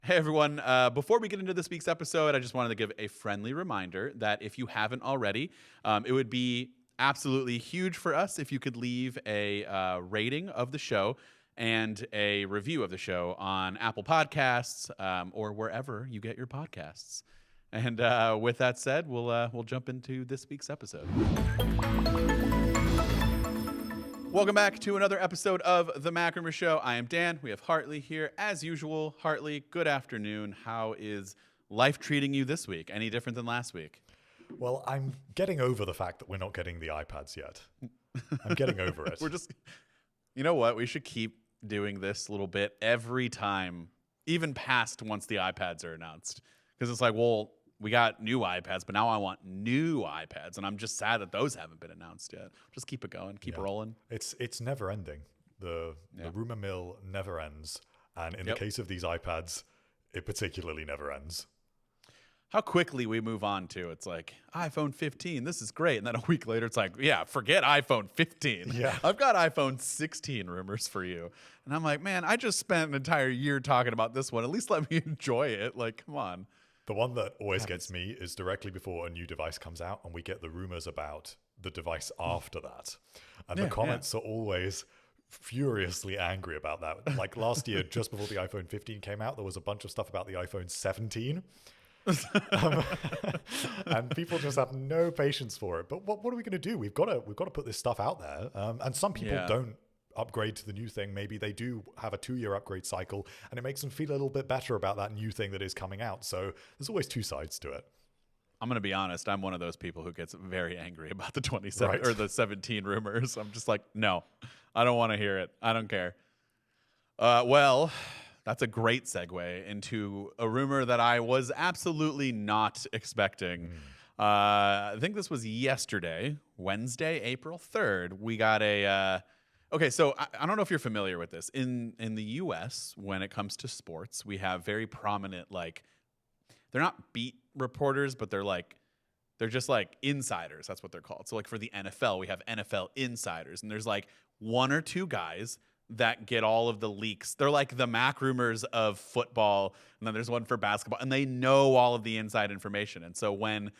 Hey everyone, before we get into this week's episode, I just wanted to give a friendly reminder that if you haven't already, it would be absolutely huge for us if you could leave a rating of the show and a review of the show on Apple Podcasts or wherever you get your podcasts. And with that said, we'll jump into this week's episode. Welcome back to another episode of the MacRumors Show. I am Dan. We have Hartley here as usual. Hartley, good afternoon. How is life treating you this week? Any different than last week? Well, I'm getting over the fact that we're not getting the iPads yet. I'm getting over it. We're just, you know what? We should keep doing this little bit every time, even past once the iPads are announced. Because it's like, well, we got new iPads, but now I want new iPads, and I'm just sad that those haven't been announced yet. Just keep it going, keep rolling. It's never ending. The rumor mill never ends, and in the case of these iPads, it particularly never ends. How quickly we move on to it's like iPhone 15, this is great, and then a week later it's like, yeah, forget iPhone 15. Yeah. I've got iPhone 16 rumors for you, and I'm like, man, I just spent an entire year talking about this one. At least let me enjoy it. Like, come on. The one that always gets me is directly before a new device comes out and we get the rumors about the device after that. And the comments are always furiously angry about that. Like last year, just before the iPhone 15 came out, there was a bunch of stuff about the iPhone 17. And people just have no patience for it. But what are we going to do? We've got to put this stuff out there. And some people don't upgrade to the new thing. Maybe they do have a 2-year upgrade cycle and it makes them feel a little bit better about that new thing that is coming out. So there's always two sides to it. I'm going to be honest. I'm one of those people who gets very angry about the 27 or the 17 rumors. I'm just like, no, I don't want to hear it. I don't care. Well, that's a great segue into a rumor that I was absolutely not expecting. I think this was yesterday, Wednesday, April 3rd. We got a okay, so I don't know if you're familiar with this. In the U.S., when it comes to sports, we have very prominent, like, they're not beat reporters, but they're just like insiders. That's what they're called. So like for the NFL, we have NFL insiders, and there's like one or two guys that get all of the leaks. They're like the MacRumors of football, and then there's one for basketball, and they know all of the inside information. And so when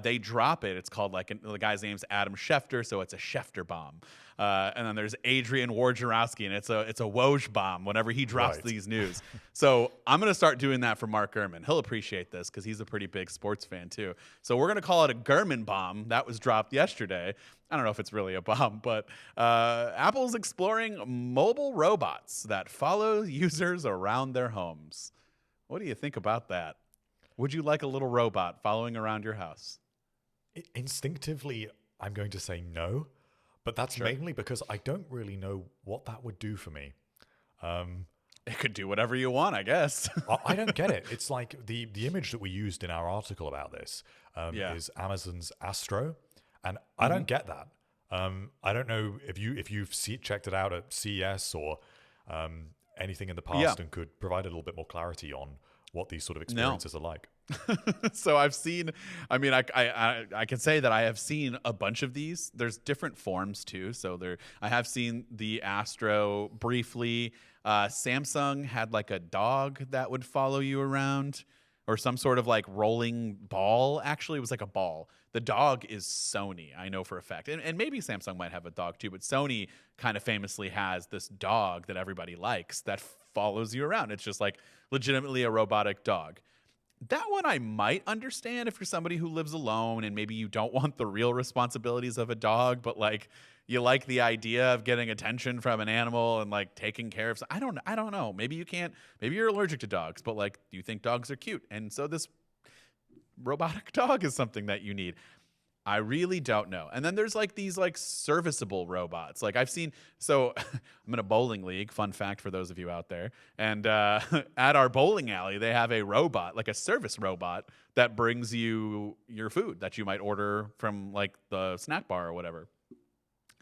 they drop it, it's called the guy's name's Adam Schefter, so it's a Schefter bomb. And then there's Adrian Wojnarowski, and it's a Woj bomb whenever he drops these news. So I'm going to start doing that for Mark Gurman. He'll appreciate this because he's a pretty big sports fan too. So we're going to call it a Gurman bomb. That was dropped yesterday. I don't know if it's really a bomb, but Apple's exploring mobile robots that follow users around their homes. What do you think about that? Would you like a little robot following around your house? Instinctively, I'm going to say no, but that's mainly because I don't really know what that would do for me. It could do whatever you want, I guess. I don't get it. It's like the image that we used in our article about this is Amazon's Astro, and I don't get that. I don't know if you've checked it out at CES or anything in the past and could provide a little bit more clarity on what these sort of experiences are like. So I've seen, I mean, I can say that I have seen a bunch of these. There's different forms too. So I have seen the Astro briefly. Samsung had like a dog that would follow you around, or some sort of like rolling ball. Actually, it was like a ball. The dog is Sony, I know for a fact. And maybe Samsung might have a dog too, but Sony kind of famously has this dog that everybody likes that follows you around. It's just like legitimately a robotic dog. That one I might understand if you're somebody who lives alone and maybe you don't want the real responsibilities of a dog, but like you like the idea of getting attention from an animal and like taking care of. I don't know. Maybe you can't. Maybe you're allergic to dogs, but like, do you think dogs are cute? And so this robotic dog is something that you need. I really don't know. And then there's like these like serviceable robots. Like I've seen, so I'm in a bowling league, fun fact for those of you out there. And at our bowling alley, they have a robot, like a service robot that brings you your food that you might order from like the snack bar or whatever.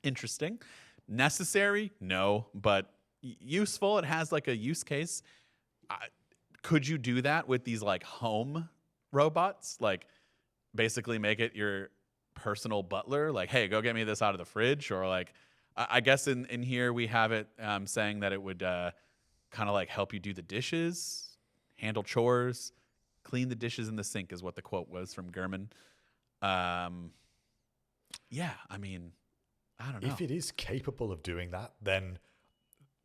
Interesting. Necessary? No, but useful. It has like a use case. Could you do that with these like home robots? Like basically make it your personal butler, like, hey, go get me this out of the fridge? Or like, I guess in here we have it saying that it would kind of like help you do the dishes, handle chores, clean the dishes in the sink is what the quote was from Gurman. Yeah, I mean, I don't know. If it is capable of doing that, then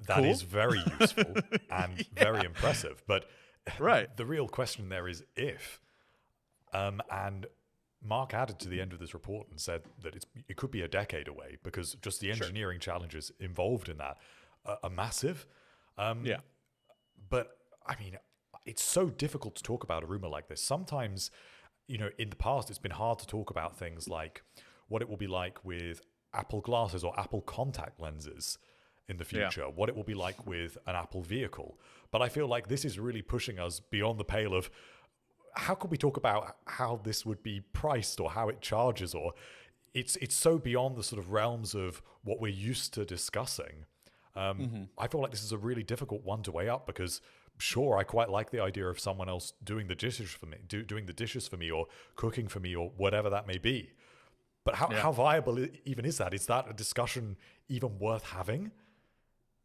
that Cool. is very useful and very impressive. But Right. the real question there is if. And Mark added to the end of this report and said that it could be a decade away because just the engineering challenges involved in that are massive. Yeah. But I mean, it's so difficult to talk about a rumor like this. Sometimes, in the past, it's been hard to talk about things like what it will be like with Apple glasses or Apple contact lenses in the future, what it will be like with an Apple vehicle. But I feel like this is really pushing us beyond the pale of how could we talk about how this would be priced or how it charges, or it's so beyond the sort of realms of what we're used to discussing. I feel like this is a really difficult one to weigh up because sure, I quite like the idea of someone else doing the dishes for me, doing the dishes for me or cooking for me or whatever that may be. But how viable even is that? Is that a discussion even worth having?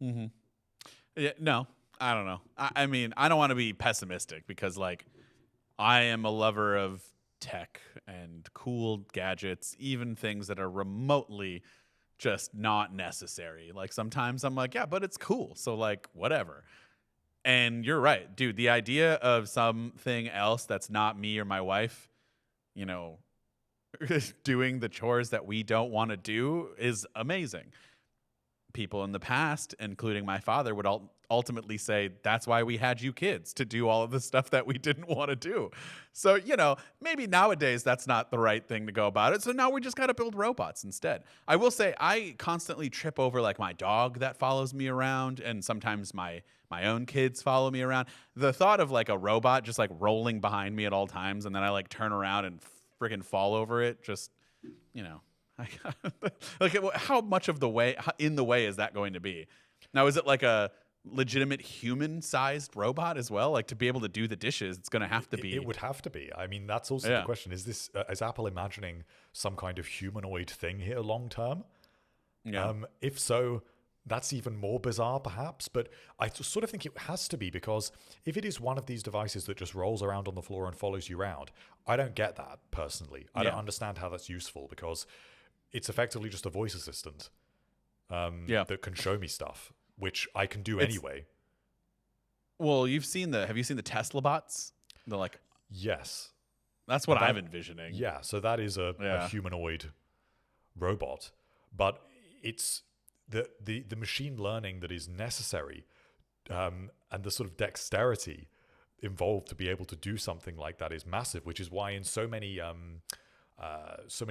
Mm-hmm. Yeah, no, I don't know. I mean, I don't want to be pessimistic because, like, I am a lover of tech and cool gadgets, even things that are remotely just not necessary. Like, sometimes I'm like, yeah, but it's cool. So, like, whatever. And you're right, dude. The idea of something else that's not me or my wife, doing the chores that we don't want to do is amazing. People in the past, including my father, would ultimately say, that's why we had you kids, to do all of the stuff that we didn't want to do. So, maybe nowadays that's not the right thing to go about it. So now we just got to build robots instead. I will say I constantly trip over like my dog that follows me around, and sometimes my own kids follow me around. The thought of like a robot just like rolling behind me at all times, and then I like turn around and freaking fall over it, just, like how much of the way is that going to be? Now, is it like a legitimate human-sized robot as well? Like to be able to do the dishes, it's going to have to be. It would have to be. I mean, that's also the question. Is this is Apple imagining some kind of humanoid thing here long term? Yeah. If so, that's even more bizarre, perhaps. But I sort of think it has to be because if it is one of these devices that just rolls around on the floor and follows you around, I don't get that personally. I don't understand how that's useful because it's effectively just a voice assistant that can show me stuff, which I can do anyway. Well, have you seen the Tesla bots? They're like, yes, that's what I'm envisioning. Yeah, so that is a humanoid robot, but it's the machine learning that is necessary and the sort of dexterity involved to be able to do something like that is massive, which is why in so many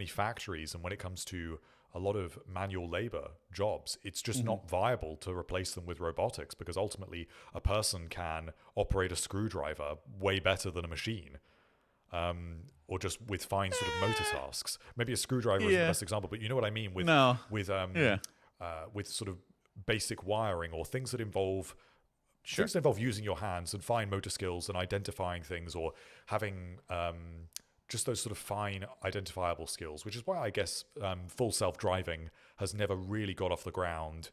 factories and when it comes to a lot of manual labor jobs, it's just not viable to replace them with robotics because ultimately a person can operate a screwdriver way better than a machine. Or just with fine sort of motor tasks. Maybe a screwdriver isn't the best example, but you know what I mean with sort of basic wiring or things that involve things that involve using your hands and fine motor skills and identifying things or having just those sort of fine identifiable skills, which is why I guess full self-driving has never really got off the ground.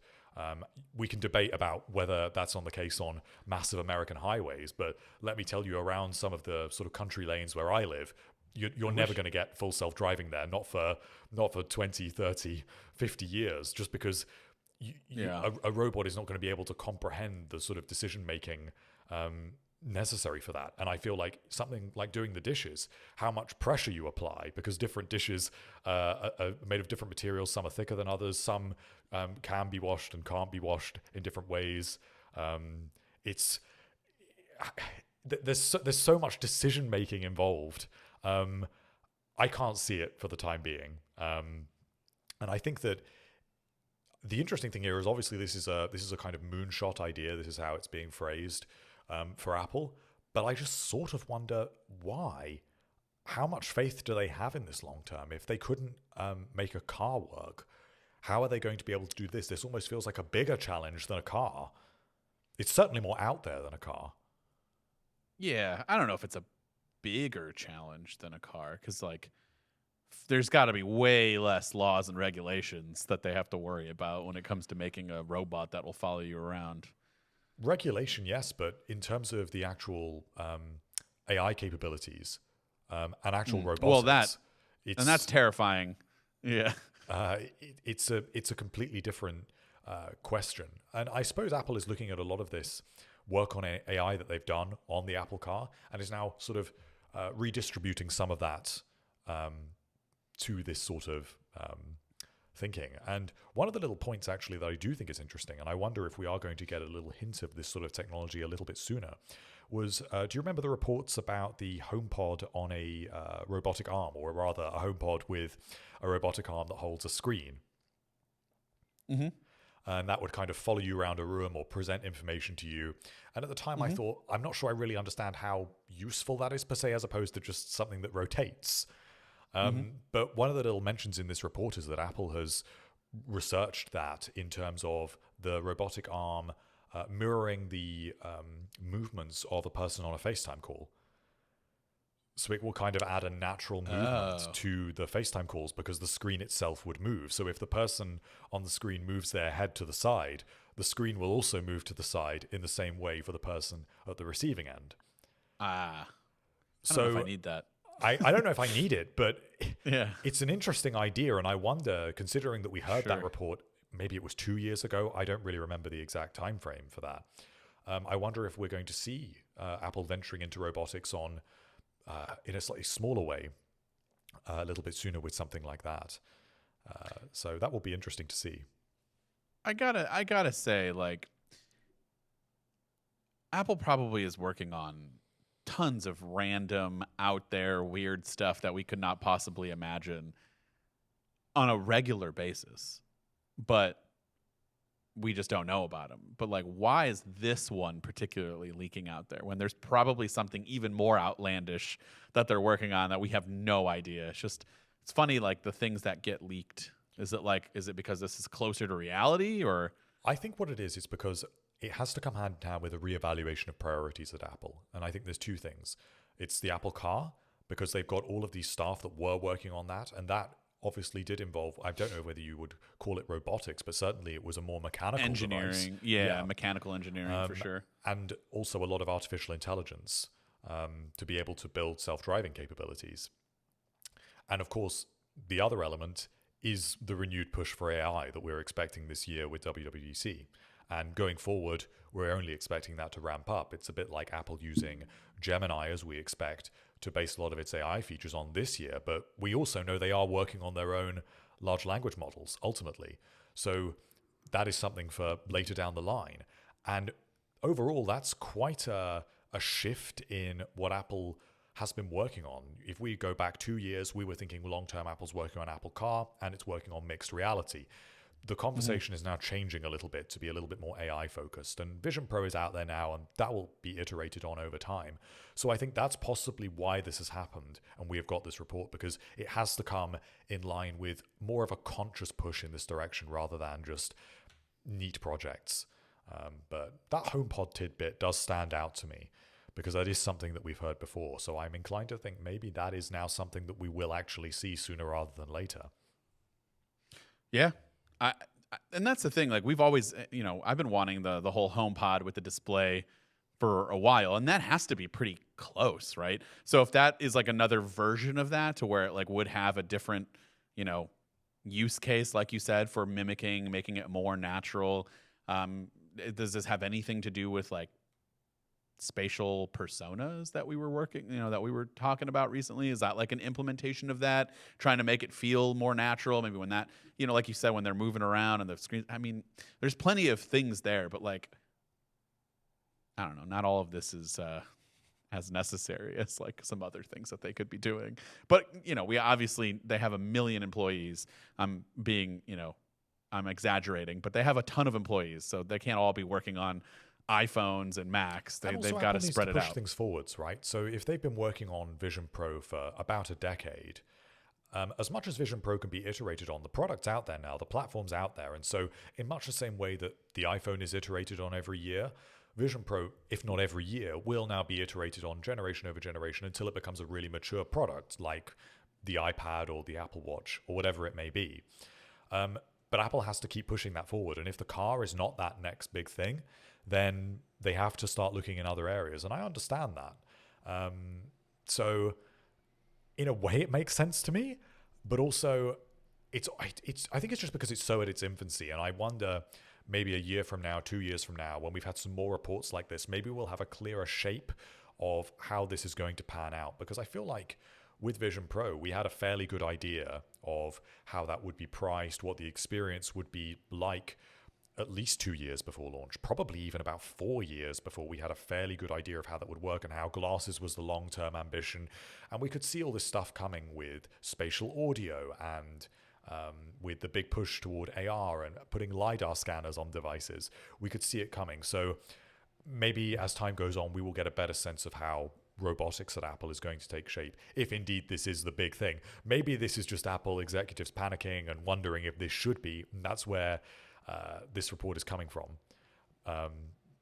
We can debate about whether that's on the case on massive American highways, but let me tell you, around some of the sort of country lanes where I live, you're never going to get full self-driving there, not for 20, 30, 50 years, just because a robot is not going to be able to comprehend the sort of decision-making necessary for that. And I feel like something like doing the dishes, how much pressure you apply, because different dishes are made of different materials. Some are thicker than others. Some can be washed and can't be washed in different ways. There's so much decision making involved. I can't see it for the time being. And I think that the interesting thing here is obviously this is a kind of moonshot idea. This is how it's being phrased for Apple. But I just sort of wonder why. How much faith do they have in this long term? If they couldn't make a car work, how are they going to be able to do this? This almost feels like a bigger challenge than a car. It's certainly more out there than a car. Yeah, I don't know if it's a bigger challenge than a car because, like, there's got to be way less laws and regulations that they have to worry about when it comes to making a robot that will follow you around. Regulation, yes, but in terms of the actual AI capabilities and actual robotics, and that's terrifying. Yeah. It's a completely different question. And I suppose Apple is looking at a lot of this work on AI that they've done on the Apple Car and is now sort of redistributing some of that to this sort of thinking. And one of the little points actually that I do think is interesting, and I wonder if we are going to get a little hint of this sort of technology a little bit sooner, was do you remember the reports about the HomePod on a robotic arm, or rather a HomePod with a robotic arm that holds a screen? Mm-hmm. And that would kind of follow you around a room or present information to you. And at the time I thought, I'm not sure I really understand how useful that is per se, as opposed to just something that rotates. But one of the little mentions in this report is that Apple has researched that in terms of the robotic arm mirroring the movements of a person on a FaceTime call. So it will kind of add a natural movement to the FaceTime calls because the screen itself would move. So if the person on the screen moves their head to the side, the screen will also move to the side in the same way for the person at the receiving end. I don't know if I need that. I don't know if I need it, but yeah, it's an interesting idea. And I wonder, considering that we heard that report, maybe it was 2 years ago. I don't really remember the exact time frame for that. I wonder if we're going to see Apple venturing into robotics in a slightly smaller way a little bit sooner with something like that. So that will be interesting to see. I gotta say, like, Apple probably is working on tons of random, out there, weird stuff that we could not possibly imagine on a regular basis, but we just don't know about them. But like, why is this one particularly leaking out there when there's probably something even more outlandish that they're working on that we have no idea? It's funny, like the things that get leaked. Is it because this is closer to reality, or? I think what it is because it has to come hand in hand with a reevaluation of priorities at Apple. And I think there's two things. It's the Apple Car, because they've got all of these staff that were working on that, and that obviously did involve, I don't know whether you would call it robotics, but certainly it was a more mechanical engineering device. Yeah, mechanical engineering for sure. And also a lot of artificial intelligence to be able to build self-driving capabilities. And of course, the other element is the renewed push for AI that we're expecting this year with WWDC. And going forward, we're only expecting that to ramp up. It's a bit like Apple using Gemini, as we expect, to base a lot of its AI features on this year. But we also know they are working on their own large language models, ultimately. So that is something for later down the line. And overall, that's quite a shift in what Apple has been working on. If we go back 2 years, we were thinking long-term Apple's working on Apple Car, and it's working on mixed reality. The conversation is now changing a little bit to be a little bit more AI focused, and Vision Pro is out there now, and that will be iterated on over time. So I think that's possibly why this has happened, and we have got this report, because it has to come in line with more of a conscious push in this direction rather than just neat projects. But that HomePod tidbit does stand out to me, because that is something that we've heard before. So I'm inclined to think maybe that is now something that we will actually see sooner rather than later. Yeah. And that's the thing, like we've always, I've been wanting the whole HomePod with the display for a while, and that has to be pretty close, right? So if that is like another version of that to where it like would have a different, use case, like you said, for mimicking, making it more natural, does this have anything to do with like spatial personas that we were talking about recently? Is that like an implementation of that, trying to make it feel more natural? Maybe when that, like you said, when they're moving around and the screen, I mean, there's plenty of things there, but like, I don't know, not all of this is as necessary as like some other things that they could be doing. But, they have 1 million employees. I'm exaggerating, but they have a ton of employees, so they can't all be working on iPhones and Macs. They've got to spread it out. Push things forwards, right? So if they've been working on Vision Pro for about a decade, as much as Vision Pro can be iterated on, the product's out there now, the platform's out there. And so in much the same way that the iPhone is iterated on every year, Vision Pro, if not every year, will now be iterated on generation over generation until it becomes a really mature product like the iPad or the Apple Watch or whatever it may be. But Apple has to keep pushing that forward. And if the car is not that next big thing, then they have to start looking in other areas, and I understand that. So in a way, it makes sense to me, but also I think it's just because it's so at its infancy, and I wonder maybe a year from now, 2 years from now, when we've had some more reports like this, maybe we'll have a clearer shape of how this is going to pan out. Because I feel like with Vision Pro, we had a fairly good idea of how that would be priced, what the experience would be like at least 2 years before launch, probably even about 4 years before we had a fairly good idea of how that would work and how glasses was the long-term ambition. And we could see all this stuff coming with spatial audio and with the big push toward AR and putting LiDAR scanners on devices. We could see it coming. So maybe as time goes on, we will get a better sense of how robotics at Apple is going to take shape, if indeed this is the big thing. Maybe this is just Apple executives panicking and wondering if this should be, and that's where this report is coming from.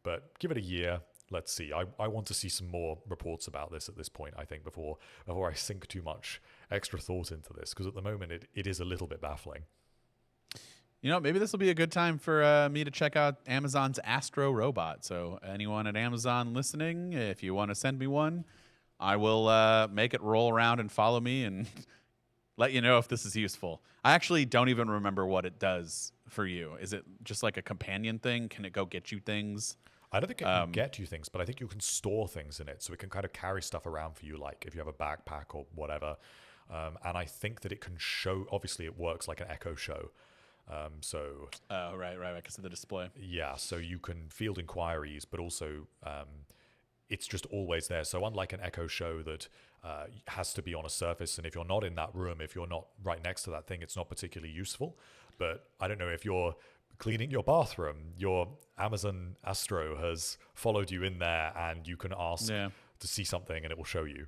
But give it a year. Let's see. I want to see some more reports about this at this point, I think, before I sink too much extra thought into this, because at the moment it is a little bit baffling. You know, maybe this will be a good time for me to check out Amazon's Astro robot. So anyone at Amazon listening, if you want to send me one, I will make it roll around and follow me and let you know if this is useful. I actually don't even remember what it does for you. Is it just like a companion thing? Can it go get you things? I don't think it can get you things, but I think you can store things in it. So it can kind of carry stuff around for you, like if you have a backpack or whatever. And I think that it can show, obviously it works like an Echo Show. Right, because of the display. Yeah, so you can field inquiries, but also it's just always there. So unlike an Echo Show that has to be on a surface, and if you're not in that room, if you're not right next to that thing, it's not particularly useful. But I don't know, if you're cleaning your bathroom, your Amazon Astro has followed you in there, and you can ask to see something and it will show you.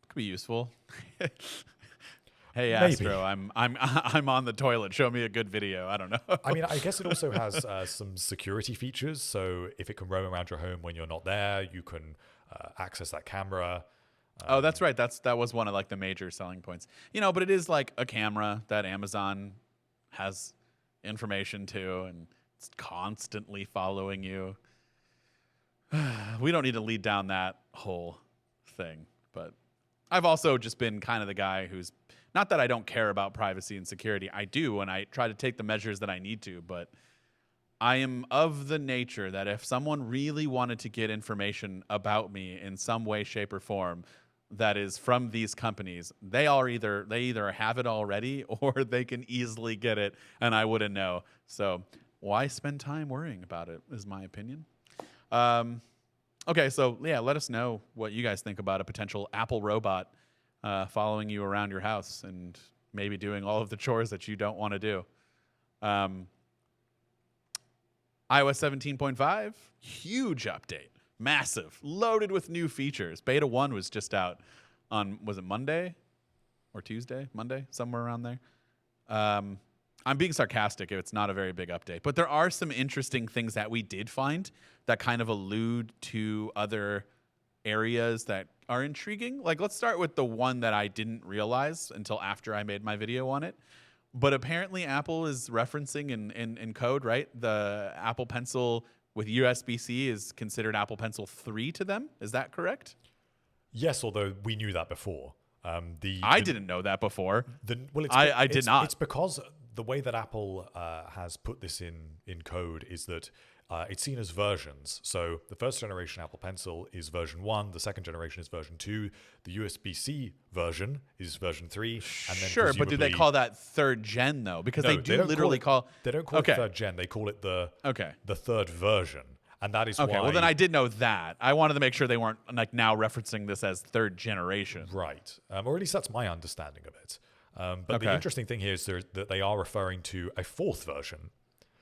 Could be useful. Hey Astro, I'm on the toilet. Show me a good video. I don't know. I mean, I guess it also has some security features. So if it can roam around your home when you're not there, you can access that camera. Oh, that's right. That was one of like the major selling points. You know, but it is like a camera that Amazon has information to, and it's constantly following you. We don't need to lead down that whole thing, but I've also just been kind of the guy who's, not that I don't care about privacy and security. I do, and I try to take the measures that I need to, but I am of the nature that if someone really wanted to get information about me in some way, shape, or form that is from these companies, they either have it already or they can easily get it, and I wouldn't know. So why spend time worrying about it, is my opinion. Okay, so yeah, let us know what you guys think about a potential Apple robot following you around your house and maybe doing all of the chores that you don't want to do. iOS 17.5, huge update. Massive, loaded with new features. Beta 1 was just out on, was it Monday or Tuesday? Monday, somewhere around there. I'm being sarcastic if it's not a very big update, but there are some interesting things that we did find that kind of allude to other areas that are intriguing. Like, let's start with the one that I didn't realize until after I made my video on it. But apparently Apple is referencing in code, right? The Apple Pencil with USB-C is considered Apple Pencil 3 to them. Is that correct? Yes, although we knew that before. I didn't know that before. I did not. It's because the way that Apple has put this in code is that it's seen as versions. So the first generation Apple Pencil is version 1. The second generation is version 2. The USB-C version is version 3. And then sure, but do they call that third gen, though? Because no, they do literally call... They don't call it third gen. They call it the third version. And that is why... Okay, well, then I did know that. I wanted to make sure they weren't like now referencing this as third generation. Right. Or at least that's my understanding of it. But the interesting thing here is that they are referring to a fourth version.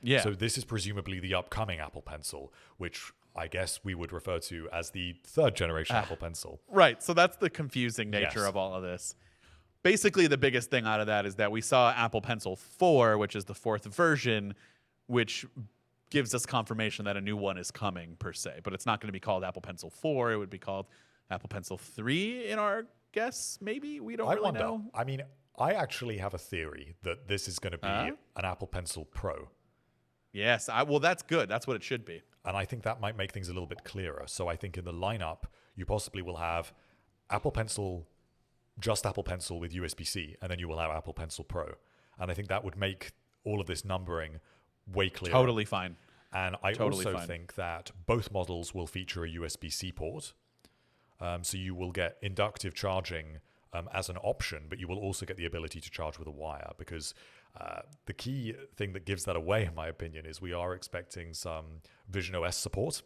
Yeah. So this is presumably the upcoming Apple Pencil, which I guess we would refer to as the third generation Apple Pencil. Right. So that's the confusing nature of all of this. Basically, the biggest thing out of that is that we saw Apple Pencil 4, which is the fourth version, which gives us confirmation that a new one is coming, per se. But it's not going to be called Apple Pencil 4. It would be called Apple Pencil 3 in our guess, maybe? We don't really know. I mean, I actually have a theory that this is going to be an Apple Pencil Pro. Yes. Well, that's good. That's what it should be. And I think that might make things a little bit clearer. So I think in the lineup, you possibly will have Apple Pencil, just Apple Pencil with USB-C, and then you will have Apple Pencil Pro. And I think that would make all of this numbering way clearer. Totally fine. And I also think that both models will feature a USB-C port. So you will get inductive charging as an option, but you will also get the ability to charge with a wire, because the key thing that gives that away, in my opinion, is we are expecting some Vision OS support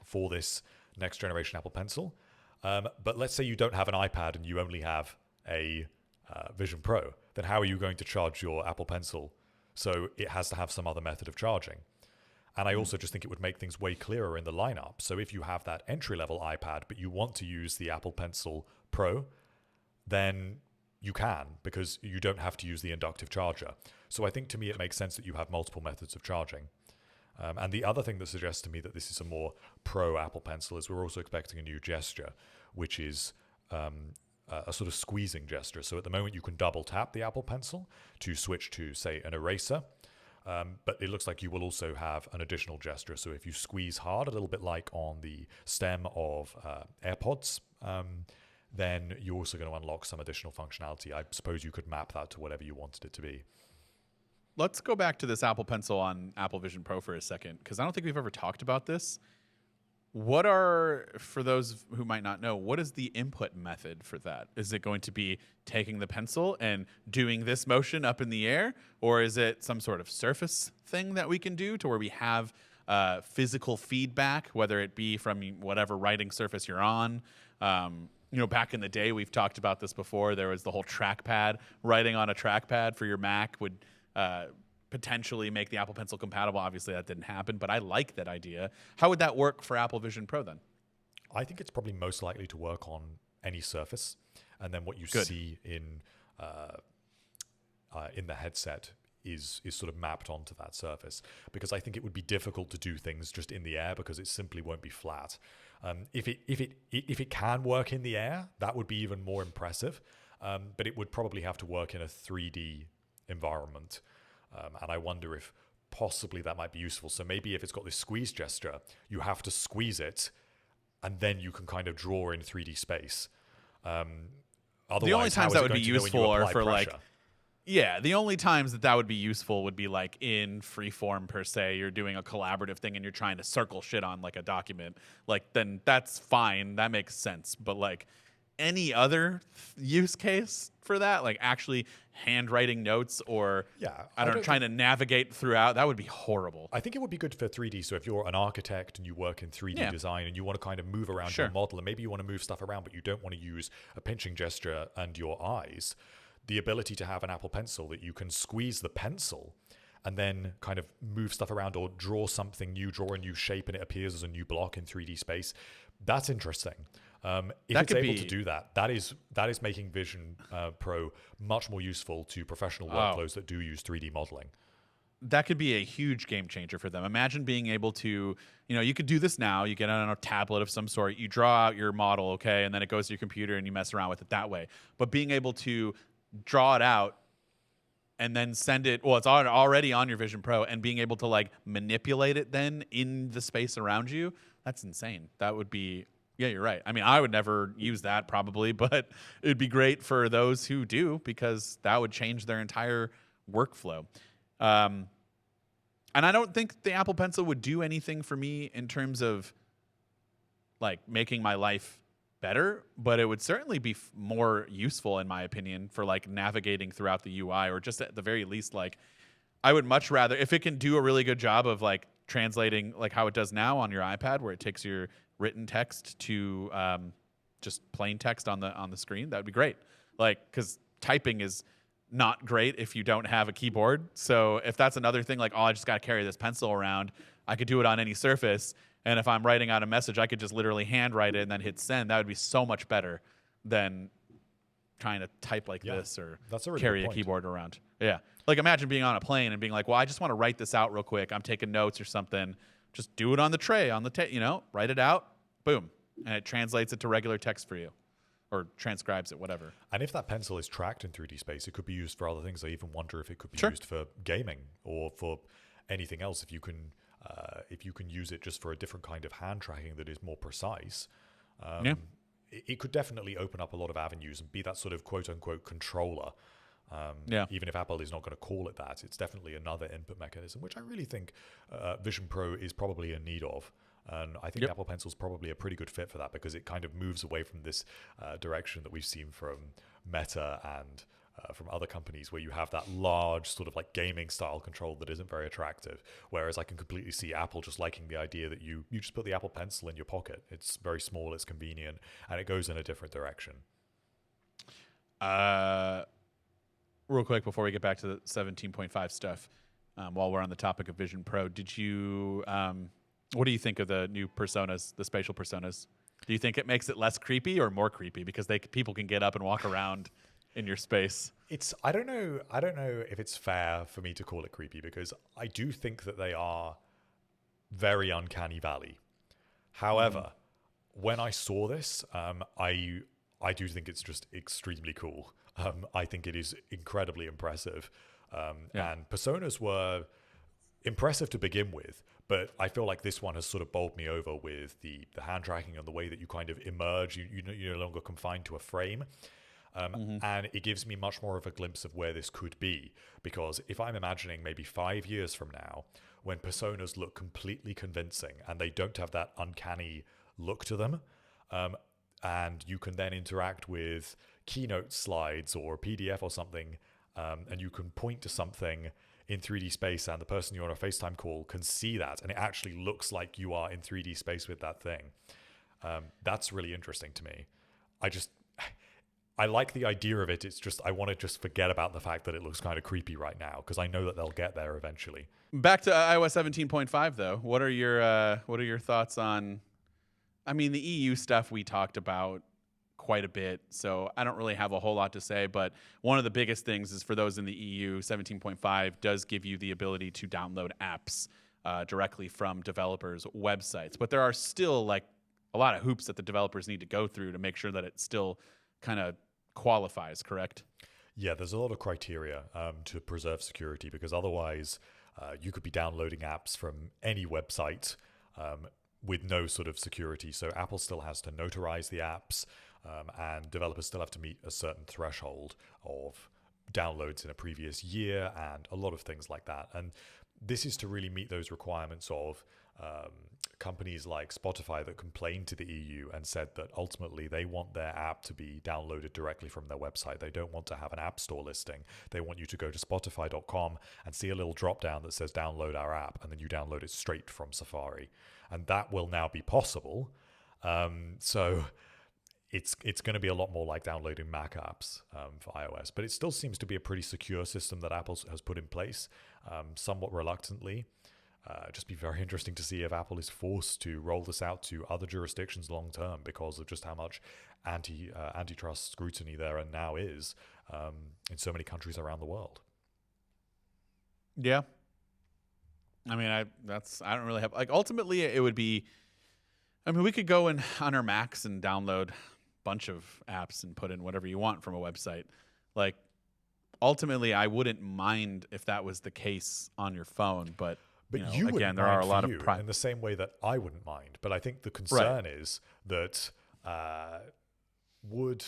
for this next generation Apple Pencil. But let's say you don't have an iPad and you only have a Vision Pro, then how are you going to charge your Apple Pencil? So it has to have some other method of charging. And I also just think it would make things way clearer in the lineup. So if you have that entry-level iPad, but you want to use the Apple Pencil Pro, then you can, because you don't have to use the inductive charger. So I think, to me, it makes sense that you have multiple methods of charging. And the other thing that suggests to me that this is a more pro Apple Pencil is we're also expecting a new gesture, which is a sort of squeezing gesture. So at the moment, you can double tap the Apple Pencil to switch to, say, an eraser. But it looks like you will also have an additional gesture. So if you squeeze hard, a little bit like on the stem of AirPods, then you're also going to unlock some additional functionality. I suppose you could map that to whatever you wanted it to be. Let's go back to this Apple Pencil on Apple Vision Pro for a second, because I don't think we've ever talked about this. For those who might not know, what is the input method for that? Is it going to be taking the pencil and doing this motion up in the air? Or is it some sort of surface thing that we can do to where we have physical feedback, whether it be from whatever writing surface you're on? Back in the day, we've talked about this before. There was the whole trackpad. Writing on a trackpad for your Mac would potentially make the Apple Pencil compatible. Obviously, that didn't happen, but I like that idea. How would that work for Apple Vision Pro then? I think it's probably most likely to work on any surface, and then what you see in the headset is sort of mapped onto that surface, because I think it would be difficult to do things just in the air because it simply won't be flat. If it can work in the air, that would be even more impressive, but it would probably have to work in a 3D environment. And I wonder if possibly that might be useful. So maybe if it's got this squeeze gesture, you have to squeeze it, and then you can kind of draw in 3D space. Otherwise, the only times that would be useful are for pressure? The only times that would be useful would be like in Freeform per se. You're doing a collaborative thing and you're trying to circle shit on like a document. Like, then that's fine. That makes sense. But like any other use case for that, like actually handwriting notes or trying to navigate throughout, that would be horrible. I think it would be good for 3D. So if you're an architect and you work in 3D design and you want to kind of move around your model, and maybe you want to move stuff around, but you don't want to use a pinching gesture and your eyes, the ability to have an Apple Pencil that you can squeeze the pencil and then kind of move stuff around or draw something new, draw a new shape, and it appears as a new block in 3D space. That's interesting. If it's able to do that, that is making Vision Pro much more useful to professional workflows that do use 3D modeling. That could be a huge game changer for them. Imagine being able to, you could do this now. You get on a tablet of some sort, you draw out your model, okay, and then it goes to your computer and you mess around with it that way. But being able to draw it out and then send it, it's already on your Vision Pro, and being able to like manipulate it then in the space around you, that's insane. That would be... Yeah, you're right. I mean, I would never use that probably, but it'd be great for those who do, because that would change their entire workflow. And I don't think the Apple Pencil would do anything for me in terms of like making my life better, but it would certainly be more useful, in my opinion, for like navigating throughout the UI, or just at the very least, like I would much rather, if it can do a really good job of like translating like how it does now on your iPad, where it takes your written text to just plain text on the screen, that would be great. Like, because typing is not great if you don't have a keyboard. So if that's another thing, like, I just got to carry this pencil around, I could do it on any surface. And if I'm writing out a message, I could just literally handwrite it and then hit send. That would be so much better than trying to type like this or carry a keyboard around. Yeah. Like, imagine being on a plane and being like, well, I just want to write this out real quick. I'm taking notes or something. Just do it on the tray, write it out, boom. And it translates it to regular text for you, or transcribes it, whatever. And if that pencil is tracked in 3D space, it could be used for other things. I even wonder if it could be used for gaming or for anything else, if you can use it just for a different kind of hand tracking that is more precise, it could definitely open up a lot of avenues and be that sort of quote unquote controller. Even if Apple is not going to call it that, it's definitely another input mechanism, which I really think Vision Pro is probably in need of. And I think Apple Pencil is probably a pretty good fit for that, because it kind of moves away from this direction that we've seen from Meta and from other companies, where you have that large sort of like gaming style control that isn't very attractive. Whereas I can completely see Apple just liking the idea that you just put the Apple Pencil in your pocket. It's very small, it's convenient, and it goes in a different direction. Real quick before we get back to the 17.5 stuff, while we're on the topic of Vision Pro, did you what do you think of the new personas, the spatial personas? Do you think it makes it less creepy or more creepy because people can get up and walk around in your space? I don't know if it's fair for me to call it creepy, because I do think that they are very uncanny valley. However, when I saw this, I do think it's just extremely cool. I think it is incredibly impressive. And personas were impressive to begin with, but I feel like this one has sort of bowled me over with the hand tracking and the way that you kind of emerge. You're no longer confined to a frame. And it gives me much more of a glimpse of where this could be. Because if I'm imagining maybe 5 years from now, when personas look completely convincing and they don't have that uncanny look to them, and you can then interact with keynote slides or a PDF or something, and you can point to something in 3D space, and the person you're on a FaceTime call can see that, and it actually looks like you are in 3D space with that thing. That's really interesting to me. I like the idea of it. It's just I want to just forget about the fact that it looks kind of creepy right now, because I know that they'll get there eventually. Back to iOS 17.5 though. What are your thoughts on? I mean, the EU stuff we talked about quite a bit, so I don't really have a whole lot to say. But one of the biggest things is for those in the EU, 17.5 does give you the ability to download apps directly from developers' websites. But there are still like a lot of hoops that the developers need to go through to make sure that it still kind of qualifies, correct? Yeah, there's a lot of criteria to preserve security, because otherwise you could be downloading apps from any website with no sort of security. So Apple still has to notarize the apps, and developers still have to meet a certain threshold of downloads in a previous year and a lot of things like that. And this is to really meet those requirements of companies like Spotify that complained to the EU and said that ultimately they want their app to be downloaded directly from their website. They don't want to have an app store listing. They want you to go to spotify.com and see a little drop down that says download our app, and then you download it straight from Safari. And that will now be possible. So it's going to be a lot more like downloading Mac apps for iOS. But it still seems to be a pretty secure system that Apple has put in place, somewhat reluctantly. Just be very interesting to see if Apple is forced to roll this out to other jurisdictions long term, because of just how much antitrust scrutiny there and now is in so many countries around the world. Yeah. I mean, I don't really have, like, ultimately it would be, I mean, we could go on our Macs and download a bunch of apps and put in whatever you want from a website. Like, ultimately, I wouldn't mind if that was the case on your phone, but you again, there are a lot of in the same way that I wouldn't mind. But I think the concern is that would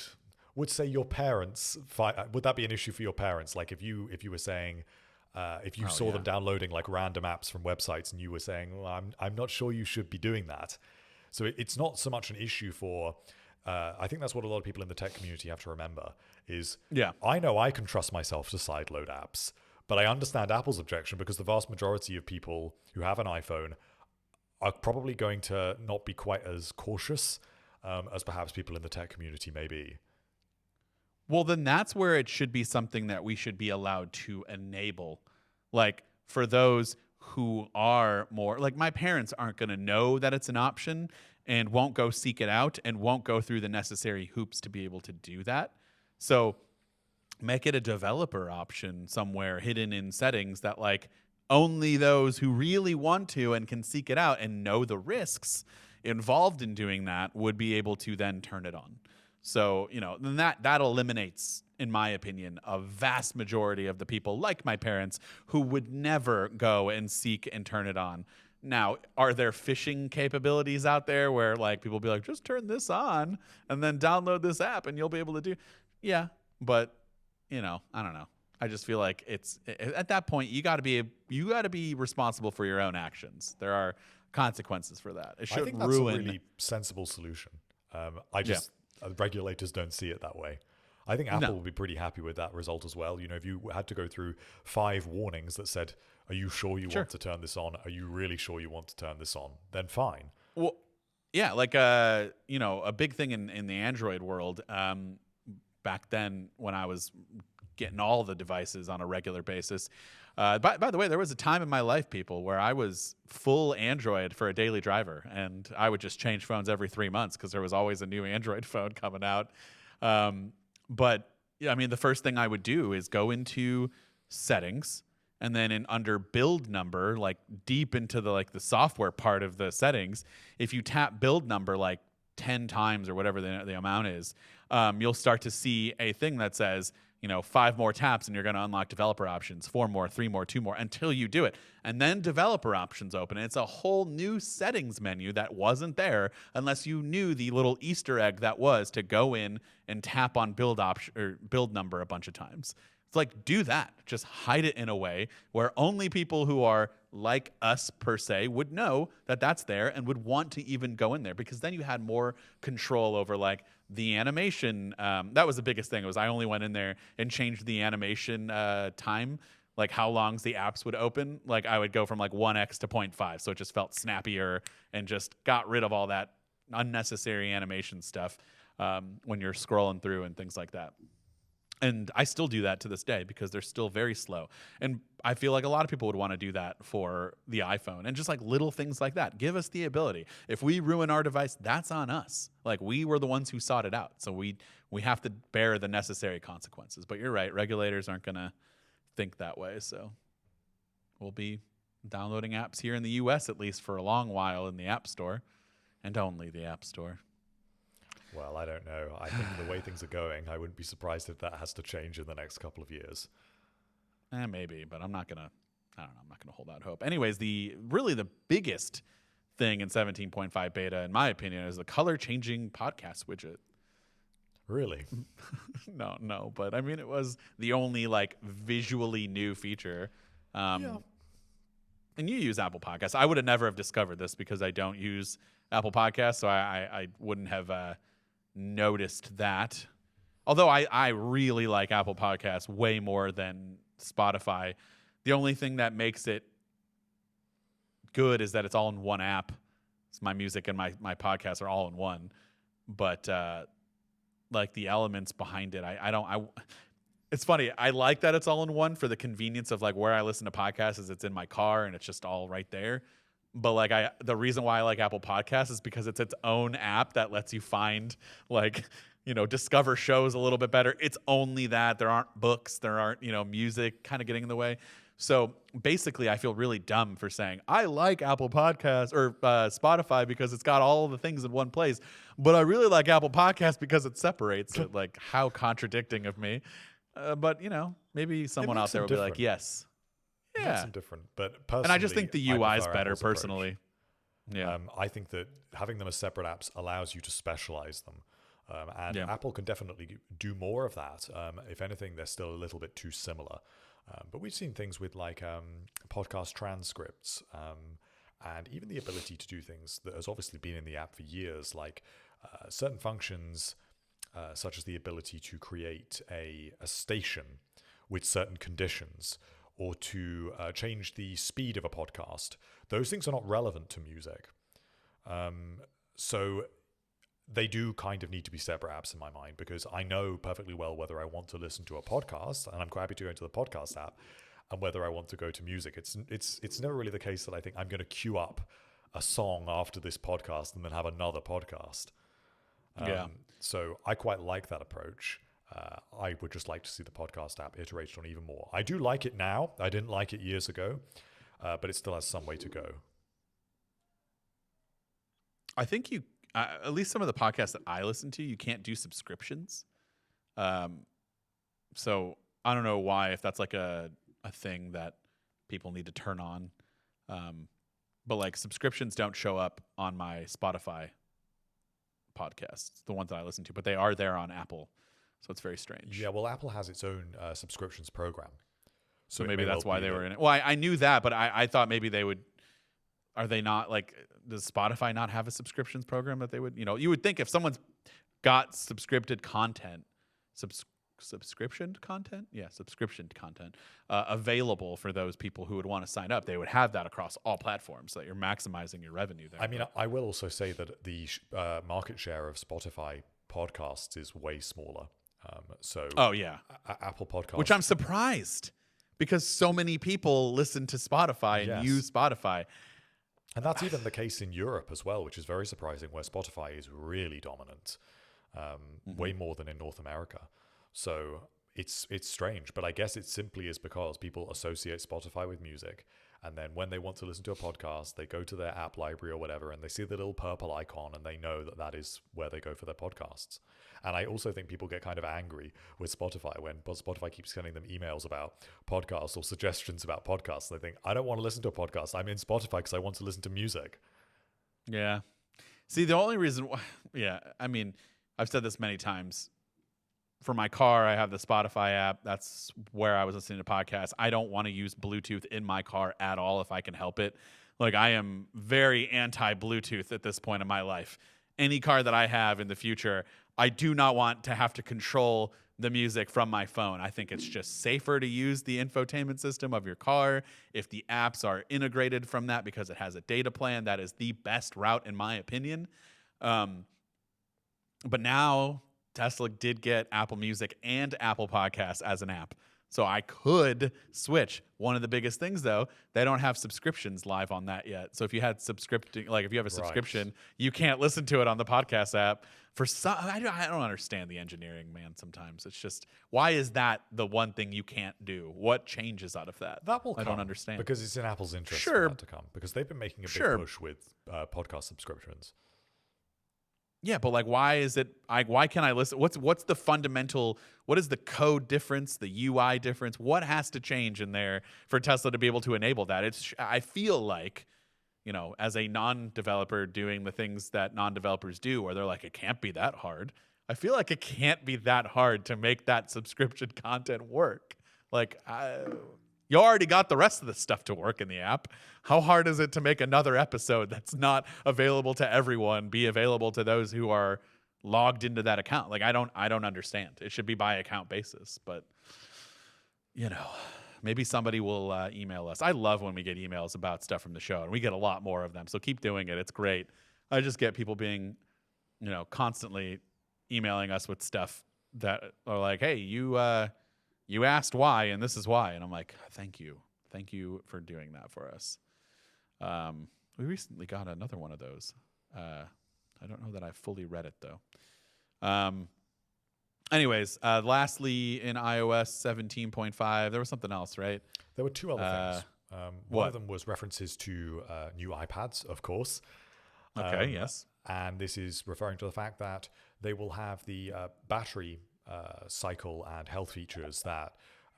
say your parents would that be an issue for your parents? Like if you were saying if you saw them downloading like random apps from websites and you were saying, well, I'm not sure you should be doing that. So it's not so much an issue for. I think that's what a lot of people in the tech community have to remember is. I know I can trust myself to sideload apps. But I understand Apple's objection, because the vast majority of people who have an iPhone are probably going to not be quite as cautious as perhaps people in the tech community may be. Well, then that's where it should be something that we should be allowed to enable. Like, for those who are more, like, my parents aren't going to know that it's an option and won't go seek it out and won't go through the necessary hoops to be able to do that. So make it a developer option somewhere hidden in settings that, like, only those who really want to and can seek it out and know the risks involved in doing that would be able to then turn it on. So, then that eliminates in my opinion, a vast majority of the people, like my parents, who would never go and seek and turn it on. Now, are there phishing capabilities out there where like people be like, just turn this on and then download this app and you'll be able to do? Yeah, but I don't know. I just feel like it's at that point you got to be responsible for your own actions. There are consequences for that. It should I think that's a really sensible solution. Regulators don't see it that way. I think Apple will be pretty happy with that result as well. If you had to go through 5 warnings that said, are you sure you want to turn this on? Are you really sure you want to turn this on? Then fine. Well, yeah, like a big thing in the Android world back then when I was getting all the devices on a regular basis. By the way, there was a time in my life, people, where I was full Android for a daily driver, and I would just change phones every 3 months because there was always a new Android phone coming out. But yeah, I mean, the first thing I would do is go into settings, and then under build number, like deep into the software part of the settings, if you tap build number like 10 times or whatever the amount is, you'll start to see a thing that says, 5 more taps and you're going to unlock developer options, 4 more, 3 more, 2 more, until you do it. And then developer options open. And it's a whole new settings menu that wasn't there unless you knew the little Easter egg that was to go in and tap on build option or build number a bunch of times. It's like, do that. Just hide it in a way where only people who are like us per se would know that that's there and would want to even go in there, because then you had more control over like the animation. That was the biggest thing. It was I only went in there and changed the animation time, like how long the apps would open. Like I would go from like 1x to 0.5. So it just felt snappier and just got rid of all that unnecessary animation stuff when you're scrolling through and things like that. And I still do that to this day because they're still very slow. And I feel like a lot of people would want to do that for the iPhone, and just like little things like that. Give us the ability. If we ruin our device, that's on us. Like we were the ones who sought it out. So we have to bear the necessary consequences. But you're right. Regulators aren't going to think that way. So we'll be downloading apps here in the US at least for a long while in the App Store, and only the App Store. Well, I don't know. I think the way things are going, I wouldn't be surprised if that has to change in the next couple of years. Maybe, but I'm not gonna hold out hope. Anyways, the biggest thing in 17.5 beta, in my opinion, is the color changing podcast widget. Really? No, but I mean, it was the only like visually new feature. Yeah. And you use Apple Podcasts. I would have never have discovered this because I don't use Apple Podcasts, so I wouldn't have noticed that. Although I really like Apple Podcasts way more than Spotify. The only thing that makes it good is that it's all in one app. It's my music and my podcasts are all in one. But like the elements behind it, it's funny. I like that it's all in one for the convenience of like where I listen to podcasts is it's in my car and it's just all right there. But like the reason why I like Apple Podcasts is because it's its own app that lets you find like, discover shows a little bit better. It's only that. There aren't books, there aren't, music kind of getting in the way. So basically I feel really dumb for saying I like Apple Podcasts or Spotify because it's got all of the things in one place. But I really like Apple Podcasts because it separates it. Like, how contradicting of me. But, maybe someone out there will be like, yes. Yeah, makes them different, but personally, and I just think the UI is better Apple's personally. Approach. Yeah, I think that having them as separate apps allows you to specialize them, and Apple can definitely do more of that. If anything, they're still a little bit too similar. But we've seen things with like podcast transcripts, and even the ability to do things that has obviously been in the app for years, like certain functions, such as the ability to create a station with certain conditions, or to change the speed of a podcast. Those things are not relevant to music. So they do kind of need to be separate apps in my mind, because I know perfectly well whether I want to listen to a podcast, and I'm happy to go into the podcast app, and whether I want to go to music. It's never really the case that I think I'm going to queue up a song after this podcast and then have another podcast. So I quite like that approach. I would just like to see the podcast app iterated on even more. I do like it now. I didn't like it years ago, but it still has some way to go. I think at least some of the podcasts that I listen to, you can't do subscriptions. So I don't know why, if that's like a thing that people need to turn on. But like subscriptions don't show up on my Spotify podcasts, the ones that I listen to, but they are there on Apple. So it's very strange. Yeah, well, Apple has its own subscriptions program. So maybe that's why they were in it. Well, I knew that, but I thought maybe they would. Are they not like? Does Spotify not have a subscriptions program that they would? You would think if someone's got subscription content available for those people who would want to sign up, they would have that across all platforms, so that you're maximizing your revenue there. I mean, I will also say that the market share of Spotify podcasts is way smaller. Oh yeah, Apple Podcasts, which I'm surprised, because so many people listen to Spotify and use Spotify. And that's even the case in Europe as well, which is very surprising, where Spotify is really dominant, way more than in North America. So it's strange, but I guess it simply is because people associate Spotify with music, and then when they want to listen to a podcast, they go to their app library or whatever, and they see the little purple icon, and they know that that is where they go for their podcasts. And I also think people get kind of angry with Spotify when Spotify keeps sending them emails about podcasts or suggestions about podcasts. They think, I don't want to listen to a podcast. I'm in Spotify because I want to listen to music. Yeah. See, the only reason, I mean, I've said this many times. For my car, I have the Spotify app. That's where I was listening to podcasts. I don't want to use Bluetooth in my car at all if I can help it. Like, I am very anti-Bluetooth at this point in my life. Any car that I have in the future, I do not want to have to control the music from my phone. I think it's just safer to use the infotainment system of your car. If the apps are integrated from that because it has a data plan, that is the best route in my opinion. But now Tesla did get Apple Music and Apple Podcasts as an app. So I could switch. One of the biggest things, though, they don't have subscriptions live on that yet. So if you had if you have a subscription, you can't listen to it on the podcast app. For some, I don't understand the engineering, man. Sometimes it's just, why is that the one thing you can't do? What changes out of that? That will come, I don't understand, because it's in Apple's interest for that to come, because they've been making a big push with podcast subscriptions. Yeah, but like, why is it? Why can't I listen? What's the fundamental? What is the code difference? The UI difference? What has to change in there for Tesla to be able to enable that? I feel like, as a non-developer doing the things that non-developers do, where they're like, it can't be that hard. I feel like it can't be that hard to make that subscription content work. Like, you already got the rest of the stuff to work in the app. How hard is it to make another episode that's not available to everyone be available to those who are logged into that account? Like, I don't understand. It should be by account basis, but maybe somebody will email us. I love when we get emails about stuff from the show, and we get a lot more of them. So keep doing it. It's great. I just get people being, constantly emailing us with stuff that are like, hey, you asked why, and this is why. And I'm like, thank you. Thank you for doing that for us. We recently got another one of those. I don't know that I fully read it, though. Anyways, lastly, in iOS 17.5, there was something else, right? There were two other things. One of them was references to new iPads, of course. Okay, yes. And this is referring to the fact that they will have the battery cycle and health features that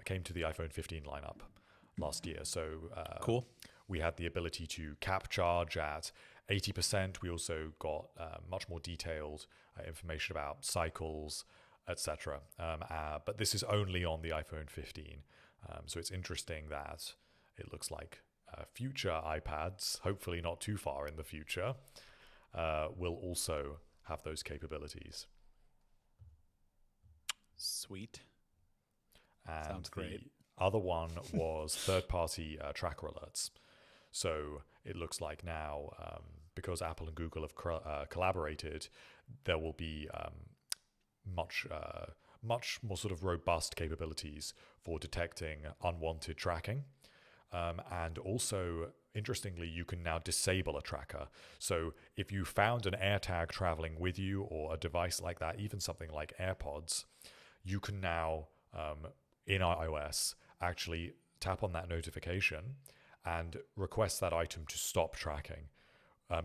came to the iPhone 15 lineup last year. So cool. We had the ability to cap charge at 80%. We also got much more detailed information about cycles, etc. But this is only on the iPhone 15. So it's interesting that it looks like future iPads, hopefully not too far in the future, will also have those capabilities. Sweet. And sounds great. The other one was third-party tracker alerts. So it looks like now, because Apple and Google have collaborated, there will be much more sort of robust capabilities for detecting unwanted tracking. And also, interestingly, you can now disable a tracker. So if you found an AirTag traveling with you, or a device like that, even something like AirPods, you can now, in iOS, actually tap on that notification and request that item to stop tracking.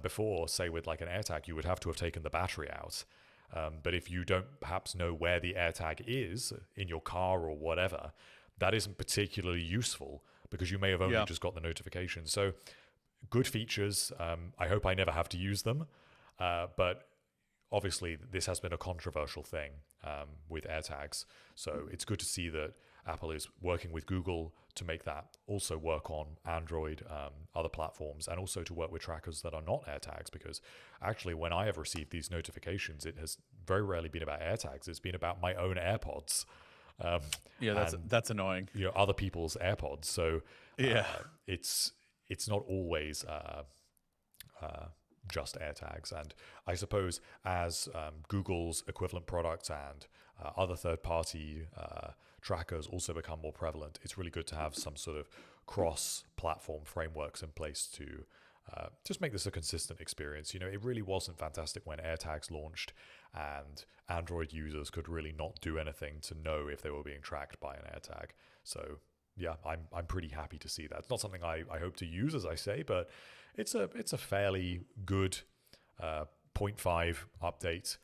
Before, say with like an AirTag, you would have to have taken the battery out. But if you don't perhaps know where the AirTag is in your car or whatever, that isn't particularly useful because you may have only just got the notification. So good features. I hope I never have to use them. But obviously, this has been a controversial thing with AirTags. So it's good to see that Apple is working with Google to make that also work on Android, other platforms, and also to work with trackers that are not AirTags. Because actually, when I have received these notifications, it has very rarely been about AirTags. It's been about my own AirPods. That's annoying. Other people's AirPods. So it's not always just AirTags. And I suppose as Google's equivalent products and other third-party trackers also become more prevalent, it's really good to have some sort of cross-platform frameworks in place to just make this a consistent experience. It really wasn't fantastic when AirTags launched and Android users could really not do anything to know if they were being tracked by an AirTag. So yeah, I'm pretty happy to see that. It's not something I hope to use, as I say, but it's a fairly good 0.5 update.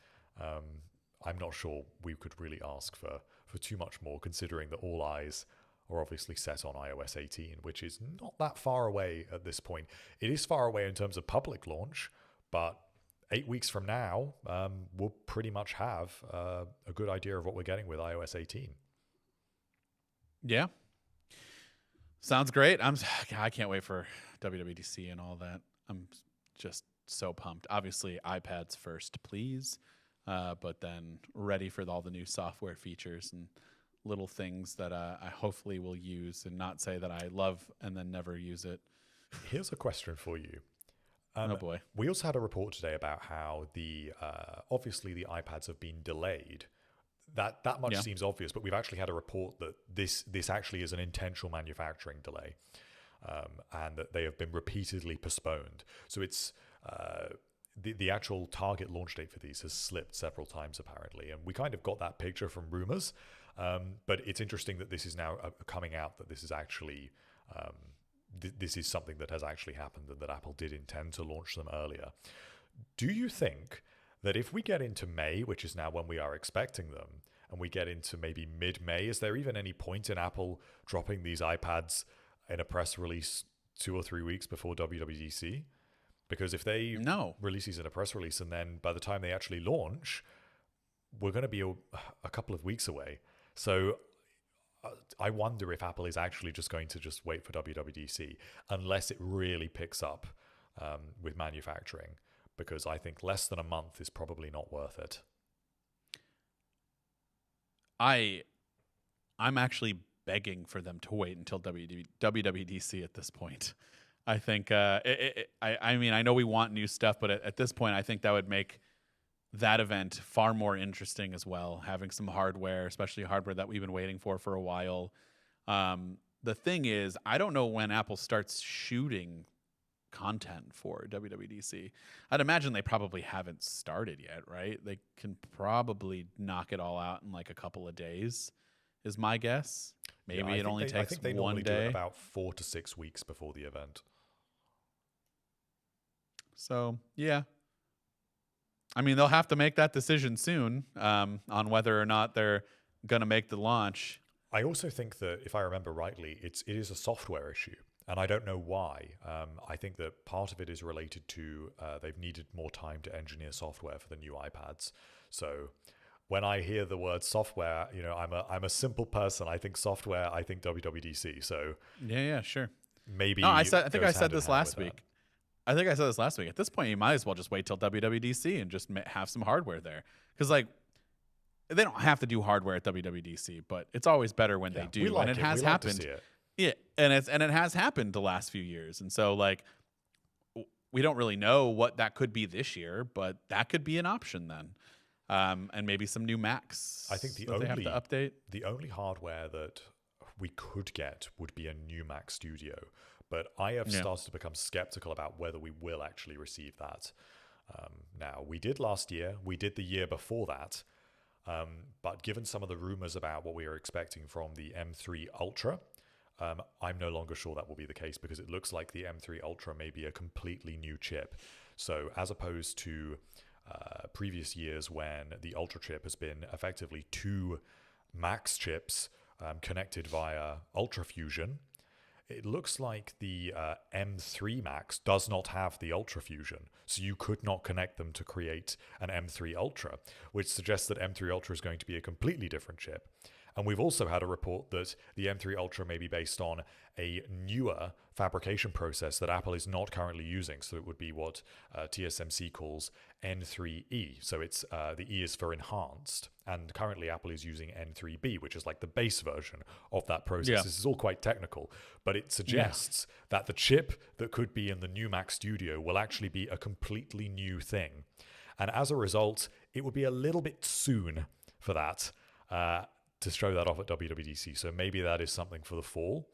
I'm not sure we could really ask for too much more, considering that all eyes are obviously set on iOS 18, which is not that far away at this point. It is far away in terms of public launch, but 8 weeks from now, we'll pretty much have a good idea of what we're getting with iOS 18. Yeah. Sounds great. I can't wait for WWDC and all that. I'm just so pumped. Obviously, iPads first, please. But then ready for all the new software features and little things that I hopefully will use and not say that I love and then never use it. Here's a question for you. Oh boy. We also had a report today about how obviously the iPads have been delayed. That much seems obvious, but we've actually had a report that this actually is an intentional manufacturing delay, and that they have been repeatedly postponed. So it's the actual target launch date for these has slipped several times apparently, and we kind of got that picture from rumors. But it's interesting that this is now coming out that this is actually this is something that has actually happened and that Apple did intend to launch them earlier. Do you think that if we get into May, which is now when we are expecting them, and we get into maybe mid-May, is there even any point in Apple dropping these iPads in a press release 2 or 3 weeks before WWDC? Because if they release these in a press release and then by the time they actually launch, we're going to be a couple of weeks away. So I wonder if Apple is actually just going to just wait for WWDC unless it really picks up with manufacturing, because I think less than a month is probably not worth it. I'm actually begging for them to wait until WWDC at this point. I think I mean, I know we want new stuff, but at this point, I think that would make that event far more interesting as well, having some hardware, especially hardware that we've been waiting for a while. The thing is, I don't know when Apple starts shooting content for WWDC. I'd imagine they probably haven't started yet, right? They can probably knock it all out in like a couple of days, is my guess. Maybe it only takes 1 day. I think they normally do it about 4 to 6 weeks before the event. So, yeah. I mean, they'll have to make that decision soon on whether or not they're going to make the launch. I also think that, if I remember rightly, it is a software issue, and I don't know why. I think that part of it is related to they've needed more time to engineer software for the new iPads. So when I hear the word software, I'm a simple person. I think software, I think WWDC. So yeah, sure. Maybe. No, I think I said this last week. I think I said this last week. At this point, you might as well just wait till WWDC and just have some hardware there. Because, like, they don't have to do hardware at WWDC, but it's always better when they do. And it has happened. Yeah, and it has happened the last few years. And so, like, we don't really know what that could be this year, but that could be an option then. And maybe some new Macs. I think they have to update. The only hardware that we could get would be a new Mac Studio. But I have started to become skeptical about whether we will actually receive that. Now, we did last year. We did the year before that. But given some of the rumors about what we are expecting from the M3 Ultra, I'm no longer sure that will be the case, because it looks like the M3 Ultra may be a completely new chip. So as opposed to previous years when the Ultra chip has been effectively 2 Max chips connected via Ultra Fusion. It looks like the M3 Max does not have the Ultra Fusion, so you could not connect them to create an M3 Ultra, which suggests that M3 Ultra is going to be a completely different chip. And we've also had a report that the M3 Ultra may be based on a newer fabrication process that Apple is not currently using. So it would be what TSMC calls N3E. So it's the E is for enhanced. And currently Apple is using N3B, which is like the base version of that process. Yeah. This is all quite technical, but it suggests that the chip that could be in the new Mac Studio will actually be a completely new thing. And as a result, it would be a little bit soon for that. To show that off at WWDC. So maybe that is something for the fall,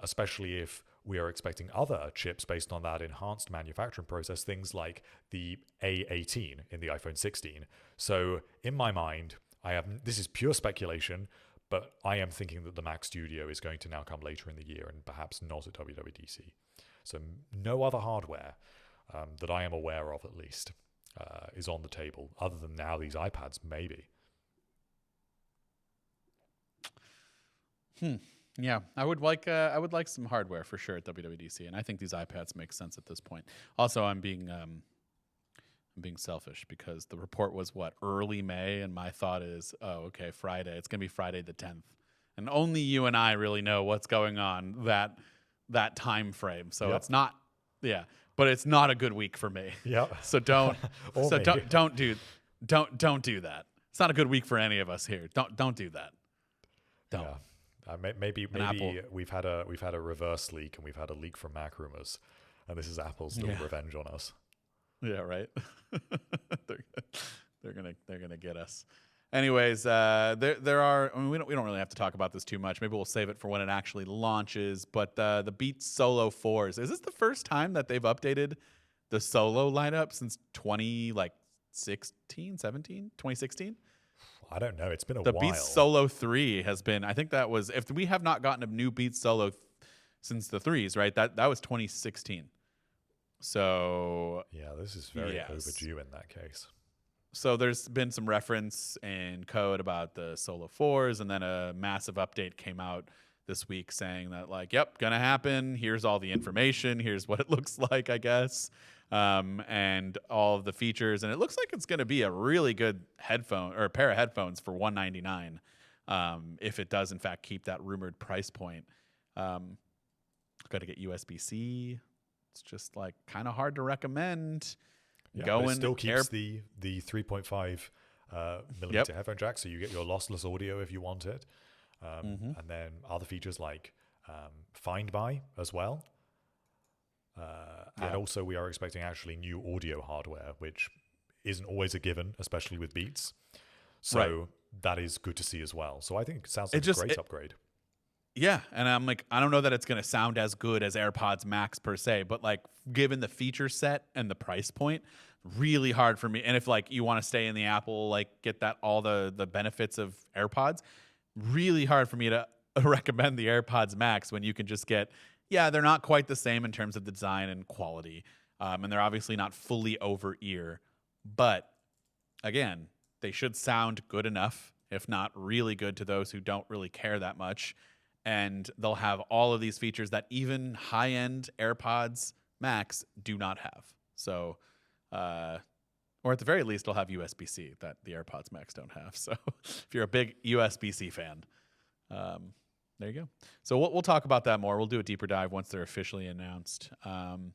especially if we are expecting other chips based on that enhanced manufacturing process, things like the A18 in the iPhone 16. So in my mind, this is pure speculation, but I am thinking that the Mac Studio is going to now come later in the year and perhaps not at WWDC. So no other hardware that I am aware of, at least, is on the table, other than now these iPads, maybe. Yeah, I would like some hardware for sure at WWDC, and I think these iPads make sense at this point. Also, I'm being selfish because the report was early May, and my thought is, okay, Friday. It's gonna be Friday the 10th, and only you and I really know what's going on that time frame. So It's not, but it's not a good week for me. Yeah. So don't do that. It's not a good week for any of us here. Don't do that. Don't. Yeah. Maybe we've had a reverse leak, and we've had a leak from MacRumors, and this is Apple's little revenge on us. Yeah, right. they're gonna get us. Anyways, there are. I mean, we don't really have to talk about this too much. Maybe we'll save it for when it actually launches. But the Beats Solo 4s, is this the first time that they've updated the Solo lineup since 2016? I don't know. It's been a while. The Beats Solo 3 has been, I think that was, if we have not gotten a new Beats Solo since the 3s, right? That was 2016. So yeah, this is very overdue in that case. So there's been some reference in code about the Solo 4s, and then a massive update came out this week saying that, yep, gonna happen. Here's all the information. Here's what it looks like, I guess. And all of the features, and it looks like it's going to be a really good headphone or a pair of headphones for $199, if it does in fact keep that rumored price point. Got to get USB-C. It's just kind of hard to recommend. But it still keeps the 3.5 millimeter headphone jack, so you get your lossless audio if you want it, and then other features like Find By as well. And also we are expecting actually new audio hardware, which isn't always a given, especially with Beats. So that is good to see as well. So I think it sounds like a great upgrade. Yeah, and I'm I don't know that it's going to sound as good as AirPods Max per se, but given the feature set and the price point, really hard for me. And if you want to stay in the Apple, get all the benefits of AirPods, really hard for me to recommend the AirPods Max when you can just get, they're not quite the same in terms of the design and quality, and they're obviously not fully over ear, but again, they should sound good enough, if not really good, to those who don't really care that much. And they'll have all of these features that even high-end AirPods Max do not have. So, or at the very least, they'll have USB-C that the AirPods Max don't have. So if you're a big USB-C fan, there you go. So we'll talk about that more. We'll do a deeper dive once they're officially announced. And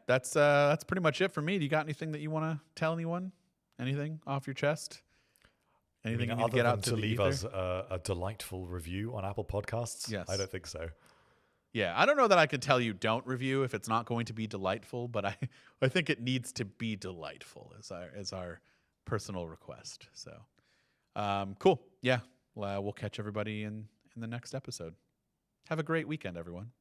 that's pretty much it for me. Do you got anything that you want to tell anyone? Anything off your chest? Anything you need to get out to leave us a delightful review on Apple Podcasts? Yes. I don't think so. Yeah, I don't know that I can tell you don't review if it's not going to be delightful, but I think it needs to be delightful as our personal request. So, cool. Yeah, we'll catch everybody in the next episode. Have a great weekend, everyone.